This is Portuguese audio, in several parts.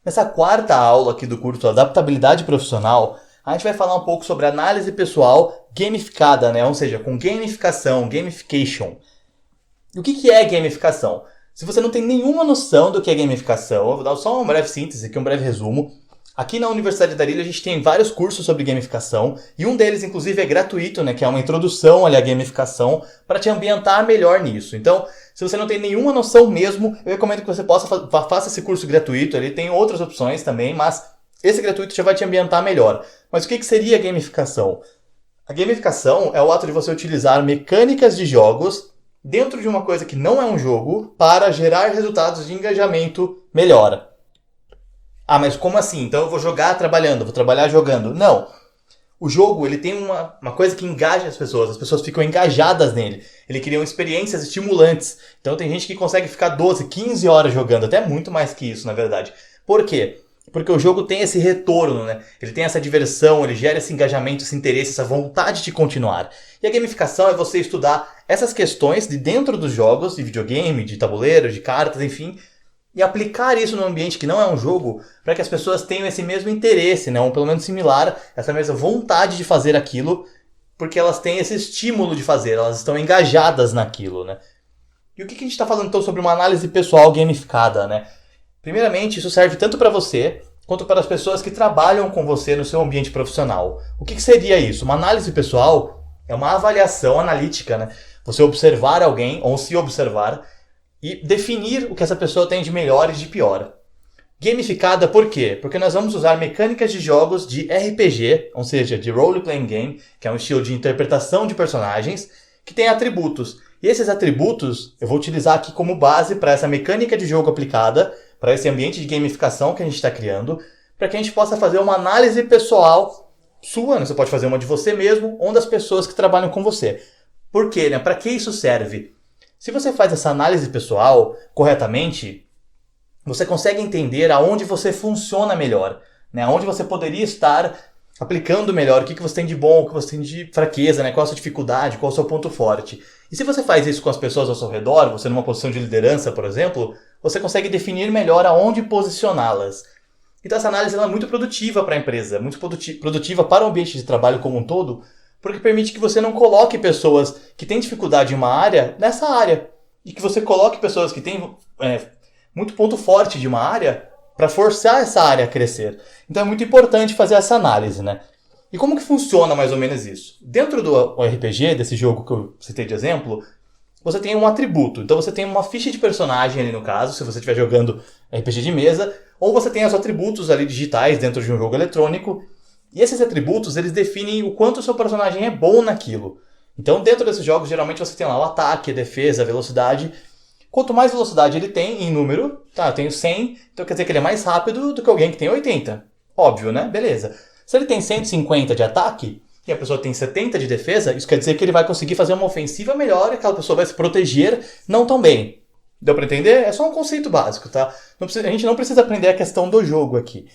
Nessa quarta aula aqui do curso Adaptabilidade Profissional, a gente vai falar um pouco sobre análise pessoal gamificada, né? Ou seja, com gamificação, gamification. E o que é gamificação? Se você não tem nenhuma noção do que é gamificação, eu vou dar só uma breve síntese aqui, um breve resumo. Aqui na Universidade da Arilha a gente tem vários cursos sobre gamificação, e um deles inclusive é gratuito, né, que é uma introdução ali à gamificação, para te ambientar melhor nisso. Então, se você não tem nenhuma noção mesmo, eu recomendo que você faça esse curso gratuito. Ele tem outras opções também, mas esse gratuito já vai te ambientar melhor. Mas o que seria a gamificação? A gamificação é o ato de você utilizar mecânicas de jogos dentro de uma coisa que não é um jogo para gerar resultados de engajamento melhor. Ah, mas como assim? Então eu vou jogar trabalhando, vou trabalhar jogando. Não. O jogo, ele tem uma coisa que engaja as pessoas ficam engajadas nele. Ele cria experiências estimulantes. Então tem gente que consegue ficar 12, 15 horas jogando, até muito mais que isso, na verdade. Por quê? Porque o jogo tem esse retorno, né? Ele tem essa diversão, ele gera esse engajamento, esse interesse, essa vontade de continuar. E a gamificação é você estudar essas questões de dentro dos jogos, de videogame, de tabuleiro, de cartas, enfim, e aplicar isso no ambiente que não é um jogo, para que as pessoas tenham esse mesmo interesse, né? Ou pelo menos similar, essa mesma vontade de fazer aquilo, porque elas têm esse estímulo de fazer, elas estão engajadas naquilo, né? E o que a gente está falando então sobre uma análise pessoal gamificada, né? Primeiramente, isso serve tanto para você, quanto para as pessoas que trabalham com você no seu ambiente profissional. O que seria isso? Uma análise pessoal é uma avaliação analítica, né? Você observar alguém, ou se observar, e definir o que essa pessoa tem de melhor e de pior. Gamificada por quê? Porque nós vamos usar mecânicas de jogos de RPG, ou seja, de Role Playing Game, que é um estilo de interpretação de personagens, que tem atributos. E esses atributos eu vou utilizar aqui como base para essa mecânica de jogo aplicada, para esse ambiente de gamificação que a gente está criando, para que a gente possa fazer uma análise pessoal sua, né? Você pode fazer uma de você mesmo, ou das pessoas que trabalham com você. Por quê, né? Para que isso serve? Se você faz essa análise pessoal corretamente, você consegue entender aonde você funciona melhor, né? Aonde você poderia estar aplicando melhor, o que você tem de bom, o que você tem de fraqueza, né? Qual a sua dificuldade, qual o seu ponto forte. E se você faz isso com as pessoas ao seu redor, você numa posição de liderança, por exemplo, você consegue definir melhor aonde posicioná-las. Então essa análise ela é muito produtiva para a empresa, muito produtiva para o ambiente de trabalho como um todo, porque permite que você não coloque pessoas que têm dificuldade em uma área nessa área. E que você coloque pessoas que têm muito ponto forte de uma área para forçar essa área a crescer. Então é muito importante fazer essa análise, né? E como que funciona mais ou menos isso? Dentro do RPG, desse jogo que eu citei de exemplo, você tem um atributo. Então você tem uma ficha de personagem ali no caso, se você estiver jogando RPG de mesa, ou você tem os atributos ali digitais dentro de um jogo eletrônico. E esses atributos, eles definem o quanto o seu personagem é bom naquilo. Então, dentro desses jogos, geralmente você tem lá o ataque, a defesa, a velocidade. Quanto mais velocidade ele tem em número, tá, eu tenho 100, então quer dizer que ele é mais rápido do que alguém que tem 80. Óbvio, né? Beleza. Se ele tem 150 de ataque e a pessoa tem 70 de defesa, isso quer dizer que ele vai conseguir fazer uma ofensiva melhor e aquela pessoa vai se proteger não tão bem. Deu pra entender? É só um conceito básico, tá? A gente não precisa aprender a questão do jogo aqui.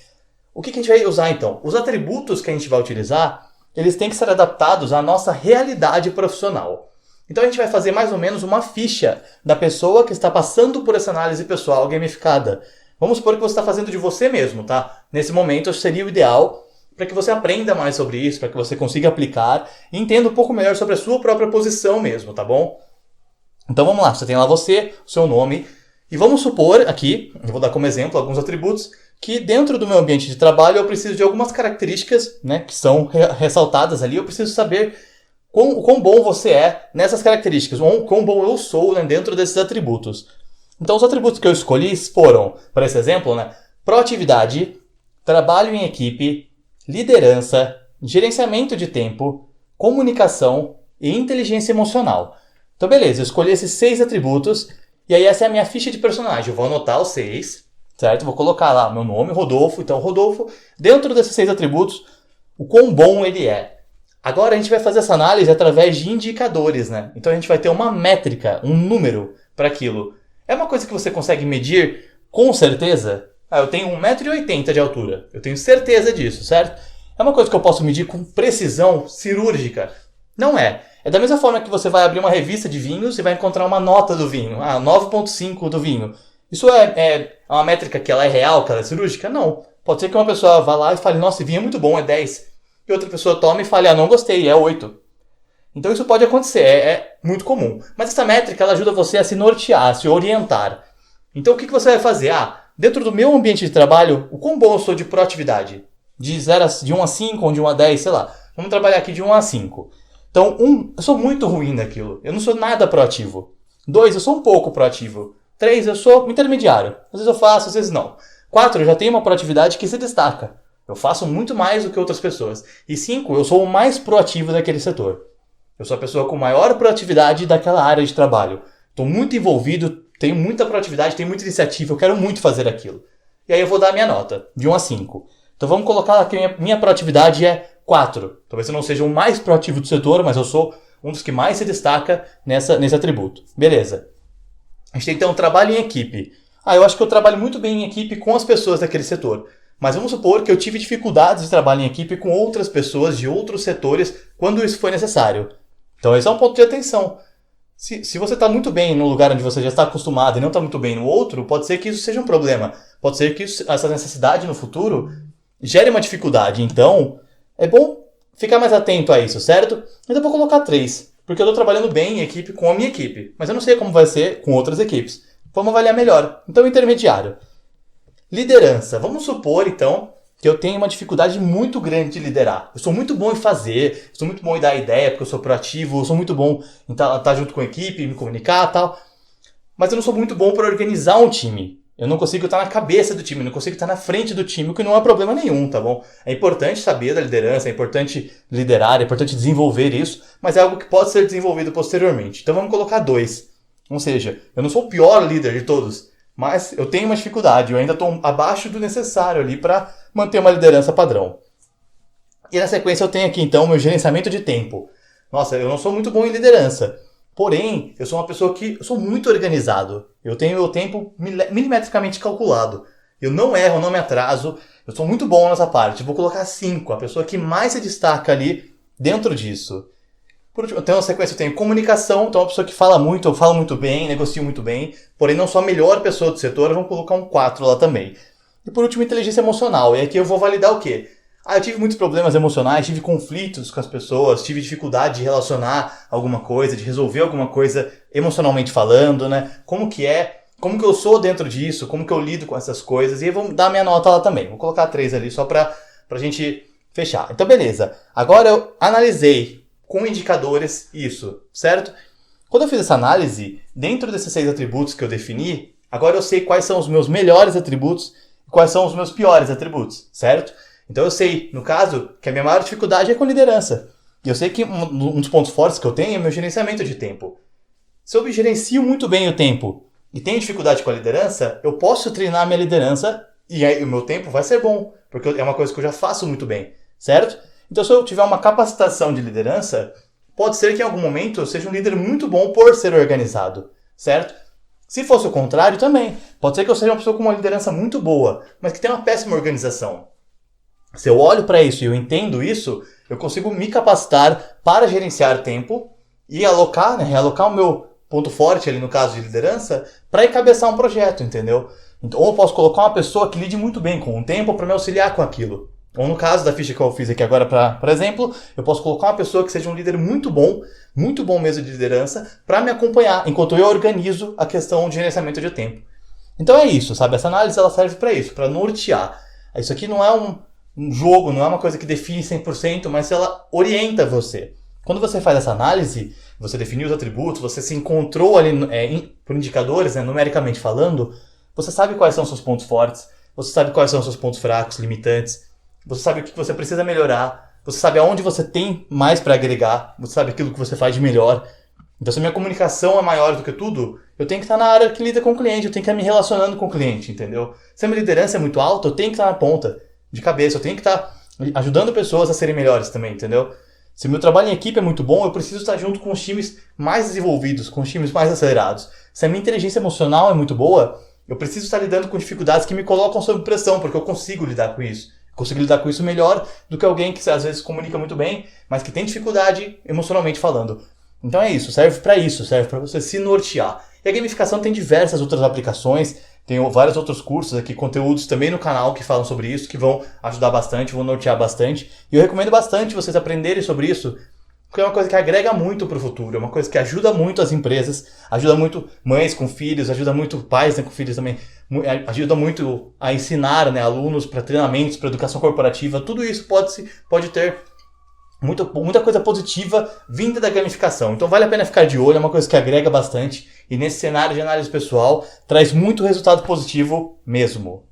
O que a gente vai usar então? Os atributos que a gente vai utilizar, eles têm que ser adaptados à nossa realidade profissional. Então a gente vai fazer mais ou menos uma ficha da pessoa que está passando por essa análise pessoal gamificada. Vamos supor que você está fazendo de você mesmo, tá? Nesse momento seria o ideal para que você aprenda mais sobre isso, para que você consiga aplicar e entenda um pouco melhor sobre a sua própria posição mesmo, tá bom? Então vamos lá, você tem lá você, o seu nome, e vamos supor aqui, eu vou dar como exemplo alguns atributos, que dentro do meu ambiente de trabalho eu preciso de algumas características, né, que são ressaltadas ali. Eu preciso saber quão bom você é nessas características, ou quão bom eu sou, né, dentro desses atributos. Então os atributos que eu escolhi foram, para esse exemplo, né, proatividade, trabalho em equipe, liderança, gerenciamento de tempo, comunicação e inteligência emocional. Então beleza, eu escolhi esses 6 atributos, e aí essa é a minha ficha de personagem. Eu vou anotar os 6... certo? Vou colocar lá meu nome, Rodolfo. Então, Rodolfo, dentro desses 6 atributos, o quão bom ele é. Agora, a gente vai fazer essa análise através de indicadores, né? Então, a gente vai ter uma métrica, um número para aquilo. É uma coisa que você consegue medir com certeza? Eu tenho 1,80 m de altura. Eu tenho certeza disso, certo? É uma coisa que eu posso medir com precisão cirúrgica? Não é. É da mesma forma que você vai abrir uma revista de vinhos e vai encontrar uma nota do vinho. 9,5 do vinho. Isso é É uma métrica que ela é real, que ela é cirúrgica? Não. Pode ser que uma pessoa vá lá e fale, nossa, esse vinho é muito bom, é 10. E outra pessoa tome e fale, não gostei, é 8. Então isso pode acontecer, é muito comum. Mas essa métrica ela ajuda você a se nortear, a se orientar. Então o que você vai fazer? Dentro do meu ambiente de trabalho, o quão bom eu sou de proatividade? De 1 a 5 ou de 1 a 10, sei lá. Vamos trabalhar aqui de 1 a 5. Então, 1, eu sou muito ruim naquilo. Eu não sou nada proativo. 2, eu sou um pouco proativo. 3, eu sou intermediário. Às vezes eu faço, às vezes não. 4, eu já tenho uma proatividade que se destaca. Eu faço muito mais do que outras pessoas. E 5, eu sou o mais proativo daquele setor. Eu sou a pessoa com maior proatividade daquela área de trabalho. Estou muito envolvido, tenho muita proatividade, tenho muita iniciativa, eu quero muito fazer aquilo. E aí eu vou dar a minha nota, de 1 a 5. Então vamos colocar que minha proatividade é 4. Talvez eu não seja o mais proativo do setor, mas eu sou um dos que mais se destaca nesse atributo. Beleza. A gente tem então um trabalho em equipe. Eu acho que eu trabalho muito bem em equipe com as pessoas daquele setor. Mas vamos supor que eu tive dificuldades de trabalho em equipe com outras pessoas de outros setores quando isso foi necessário. Então esse é um ponto de atenção. Se você está muito bem no lugar onde você já está acostumado e não está muito bem no outro, pode ser que isso seja um problema. Pode ser que essa necessidade no futuro gere uma dificuldade. Então, é bom ficar mais atento a isso, certo? Então eu vou colocar 3, porque eu estou trabalhando bem em equipe com a minha equipe. Mas eu não sei como vai ser com outras equipes. Vamos avaliar melhor. Então, intermediário. Liderança. Vamos supor, então, que eu tenho uma dificuldade muito grande de liderar. Eu sou muito bom em fazer, sou muito bom em dar ideia, porque eu sou proativo, eu sou muito bom em estar junto com a equipe, me comunicar e tal. Mas eu não sou muito bom para organizar um time. Eu não consigo estar na cabeça do time, não consigo estar na frente do time, o que não é problema nenhum, tá bom? É importante saber da liderança, é importante liderar, é importante desenvolver isso, mas é algo que pode ser desenvolvido posteriormente. Então vamos colocar 2. Ou seja, eu não sou o pior líder de todos, mas eu tenho uma dificuldade, eu ainda estou abaixo do necessário ali para manter uma liderança padrão. E na sequência eu tenho aqui então o meu gerenciamento de tempo. Nossa, eu não sou muito bom em liderança. Porém, eu sou uma pessoa que eu sou muito organizado. Eu tenho meu tempo milimetricamente calculado. Eu não erro, não me atraso. Eu sou muito bom nessa parte. Vou colocar 5, a pessoa que mais se destaca ali dentro disso. Por último, então na sequência eu tenho comunicação, então uma pessoa que fala muito, eu falo muito bem, negocio muito bem, porém não sou a melhor pessoa do setor, vamos colocar um 4 lá também. E por último, inteligência emocional. E aqui eu vou validar o quê? Eu tive muitos problemas emocionais, tive conflitos com as pessoas, tive dificuldade de relacionar alguma coisa, de resolver alguma coisa emocionalmente falando, né? Como que eu sou dentro disso, como que eu lido com essas coisas. E eu vou dar minha nota lá também. Vou colocar 3 ali só pra gente fechar. Então beleza. Agora eu analisei com indicadores isso, certo? Quando eu fiz essa análise, dentro desses 6 atributos que eu defini, agora eu sei quais são os meus melhores atributos e quais são os meus piores atributos, certo? Então eu sei, no caso, que a minha maior dificuldade é com liderança. E eu sei que um dos pontos fortes que eu tenho é o meu gerenciamento de tempo. Se eu gerencio muito bem o tempo e tenho dificuldade com a liderança, eu posso treinar a minha liderança e aí o meu tempo vai ser bom, porque é uma coisa que eu já faço muito bem, certo? Então se eu tiver uma capacitação de liderança, pode ser que em algum momento eu seja um líder muito bom por ser organizado, certo? Se fosse o contrário também, pode ser que eu seja uma pessoa com uma liderança muito boa, mas que tem uma péssima organização. Se eu olho para isso e eu entendo isso, eu consigo me capacitar para gerenciar tempo e realocar o meu ponto forte ali no caso de liderança para encabeçar um projeto, entendeu? Então, ou eu posso colocar uma pessoa que lide muito bem com o tempo para me auxiliar com aquilo. Ou no caso da ficha que eu fiz aqui agora, por exemplo, eu posso colocar uma pessoa que seja um líder muito bom mesmo de liderança, para me acompanhar enquanto eu organizo a questão de gerenciamento de tempo. Então é isso, sabe? Essa análise ela serve para isso, para nortear. Isso aqui não é um jogo, não é uma coisa que define 100%, mas ela orienta você. Quando você faz essa análise, você definiu os atributos, você se encontrou ali por indicadores, numericamente falando, você sabe quais são os seus pontos fortes, você sabe quais são os seus pontos fracos, limitantes, você sabe o que você precisa melhorar, você sabe aonde você tem mais para agregar, você sabe aquilo que você faz de melhor. Então se a minha comunicação é maior do que tudo, eu tenho que estar na área que lida com o cliente, eu tenho que estar me relacionando com o cliente, entendeu? Se a minha liderança é muito alta, eu tenho que estar na ponta de cabeça, eu tenho que estar ajudando pessoas a serem melhores também, entendeu? Se o meu trabalho em equipe é muito bom, eu preciso estar junto com os times mais desenvolvidos, com os times mais acelerados. Se a minha inteligência emocional é muito boa, eu preciso estar lidando com dificuldades que me colocam sob pressão, porque eu consigo lidar com isso. Eu consigo lidar com isso melhor do que alguém que às vezes comunica muito bem, mas que tem dificuldade emocionalmente falando. Então é isso, serve para você se nortear. E a gamificação tem diversas outras aplicações, Tenho vários outros cursos aqui, conteúdos também no canal que falam sobre isso, que vão ajudar bastante, vão nortear bastante. E eu recomendo bastante vocês aprenderem sobre isso, porque é uma coisa que agrega muito para o futuro, é uma coisa que ajuda muito as empresas, ajuda muito mães com filhos, ajuda muito pais, né, com filhos também, ajuda muito a ensinar, né, alunos para treinamentos, para educação corporativa. Tudo isso pode ter muita coisa positiva vinda da gamificação. Então vale a pena ficar de olho, é uma coisa que agrega bastante e nesse cenário de análise pessoal traz muito resultado positivo mesmo.